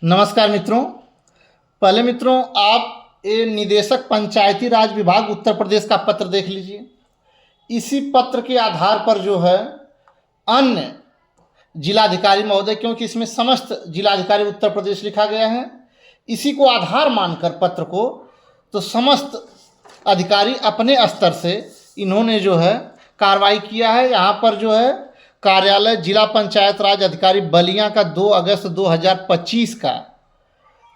नमस्कार मित्रों। पहले मित्रों आप ये निदेशक पंचायती राज विभाग उत्तर प्रदेश का पत्र देख लीजिए। इसी पत्र के आधार पर जो है अन्य जिलाधिकारी महोदय, क्योंकि इसमें समस्त जिलाधिकारी उत्तर प्रदेश लिखा गया है, इसी को आधार मानकर पत्र को तो समस्त अधिकारी अपने स्तर से इन्होंने जो है कार्रवाई किया है। यहाँ पर जो है कार्यालय जिला पंचायत राज अधिकारी बलिया का 2 अगस्त 2025 का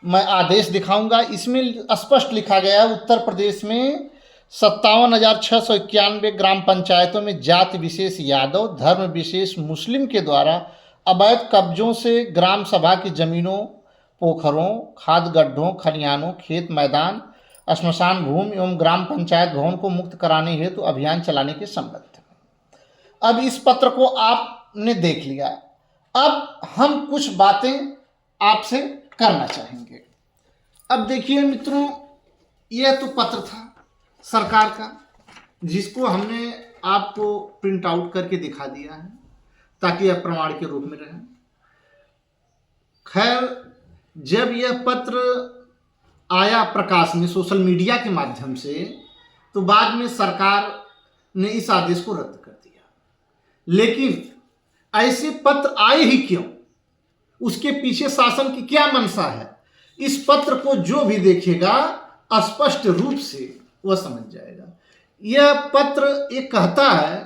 मैं आदेश दिखाऊंगा। इसमें स्पष्ट लिखा गया है उत्तर प्रदेश में 57,691 ग्राम पंचायतों में जाति विशेष यादव, धर्म विशेष मुस्लिम के द्वारा अवैध कब्जों से ग्राम सभा की जमीनों, पोखरों, खाद गड्ढों, खलिहानों, खेत मैदान, श्मशान भूमि एवं ग्राम पंचायत भवन को मुक्त कराने हेतु अभियान चलाने के संबंध में। अब इस पत्र को आपने देख लिया, अब हम कुछ बातें आपसे करना चाहेंगे। अब देखिए मित्रों, यह तो पत्र था सरकार का, जिसको हमने आपको प्रिंट आउट करके दिखा दिया है ताकि यह प्रमाण के रूप में रहे। खैर, जब यह पत्र आया प्रकाश में सोशल मीडिया के माध्यम से, तो बाद में सरकार ने इस आदेश को रद्द कर दिया। लेकिन ऐसे पत्र आए ही क्यों, उसके पीछे शासन की क्या मंशा है, इस पत्र को जो भी देखेगा स्पष्ट रूप से वह समझ जाएगा। यह पत्र ये कहता है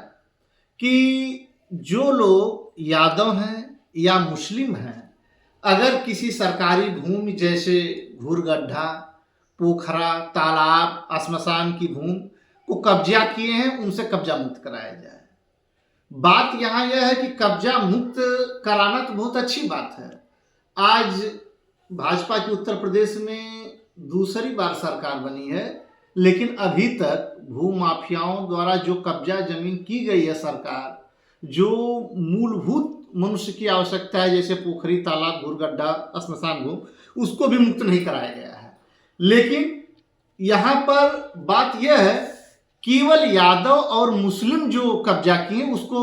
कि जो लोग यादव हैं या मुस्लिम हैं, अगर किसी सरकारी भूमि जैसे घूरगड्ढा, पोखरा, तालाब, श्मशान की भूमि को कब्जा किए हैं, उनसे कब्जा मुक्त कराया जाए। बात यहाँ यह है कि कब्जा मुक्त कराना तो बहुत अच्छी बात है। आज भाजपा की उत्तर प्रदेश में दूसरी बार सरकार बनी है, लेकिन अभी तक भूमाफियाओं द्वारा जो कब्जा जमीन की गई है, सरकार जो मूलभूत मनुष्य की आवश्यकता है जैसे पोखरी, तालाब, घूरगड्ढा, श्मशान भूमि, उसको भी मुक्त नहीं कराया गया है। लेकिन यहाँ पर बात यह है, केवल यादव और मुस्लिम जो कब्जा किए उसको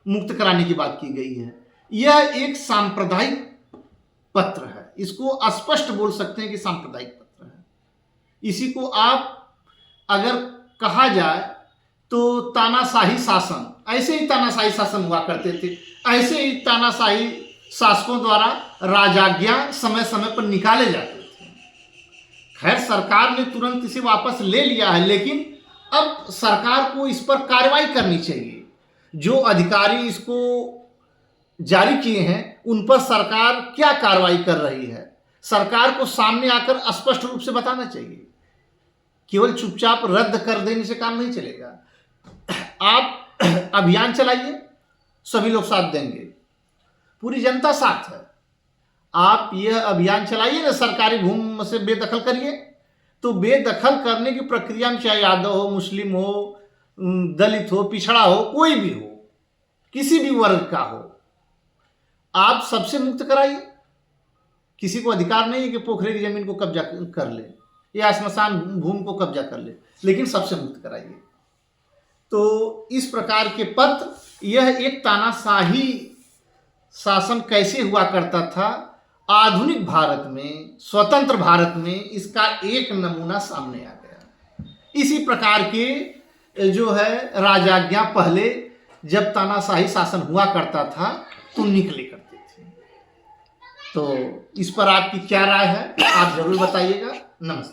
मुक्त कराने की बात की गई है। यह एक सांप्रदायिक पत्र है, इसको स्पष्ट बोल सकते हैं कि सांप्रदायिक पत्र है। इसी को आप अगर कहा जाए तो तानाशाही शासन, ऐसे ही तानाशाही शासन हुआ करते थे, ऐसे ही तानाशाही शासकों द्वारा राजाज्ञा समय समय पर निकाले जाते थे। खैर, सरकार ने तुरंत इसे वापस ले लिया है, लेकिन अब सरकार को इस पर कार्रवाई करनी चाहिए। जो अधिकारी इसको जारी किए हैं उन पर सरकार क्या कार्रवाई कर रही है, सरकार को सामने आकर स्पष्ट रूप से बताना चाहिए। केवल चुपचाप रद्द कर देने से काम नहीं चलेगा। आप अभियान चलाइए, सभी लोग साथ देंगे, पूरी जनता साथ है। आप यह अभियान चलाइए ना, सरकारी भूमि से बेदखल करिए। तो बेदखल करने की प्रक्रिया में चाहे यादव हो, मुस्लिम हो, दलित हो, पिछड़ा हो, कोई भी हो, किसी भी वर्ग का हो, आप सबसे मुक्त कराइए। किसी को अधिकार नहीं है कि पोखरे की जमीन को कब्जा कर ले या श्मशान भूमि को कब्जा कर ले, लेकिन सबसे मुक्त कराइए। तो इस प्रकार के पत्र, यह एक तानाशाही शासन कैसे हुआ करता था आधुनिक भारत में, स्वतंत्र भारत में, इसका एक नमूना सामने आ गया। इसी प्रकार के जो है राजाज्ञा पहले जब तानाशाही शासन हुआ करता था तो निकले करते थे। तो इस पर आपकी क्या राय है, आप जरूर बताइएगा। नमस्कार।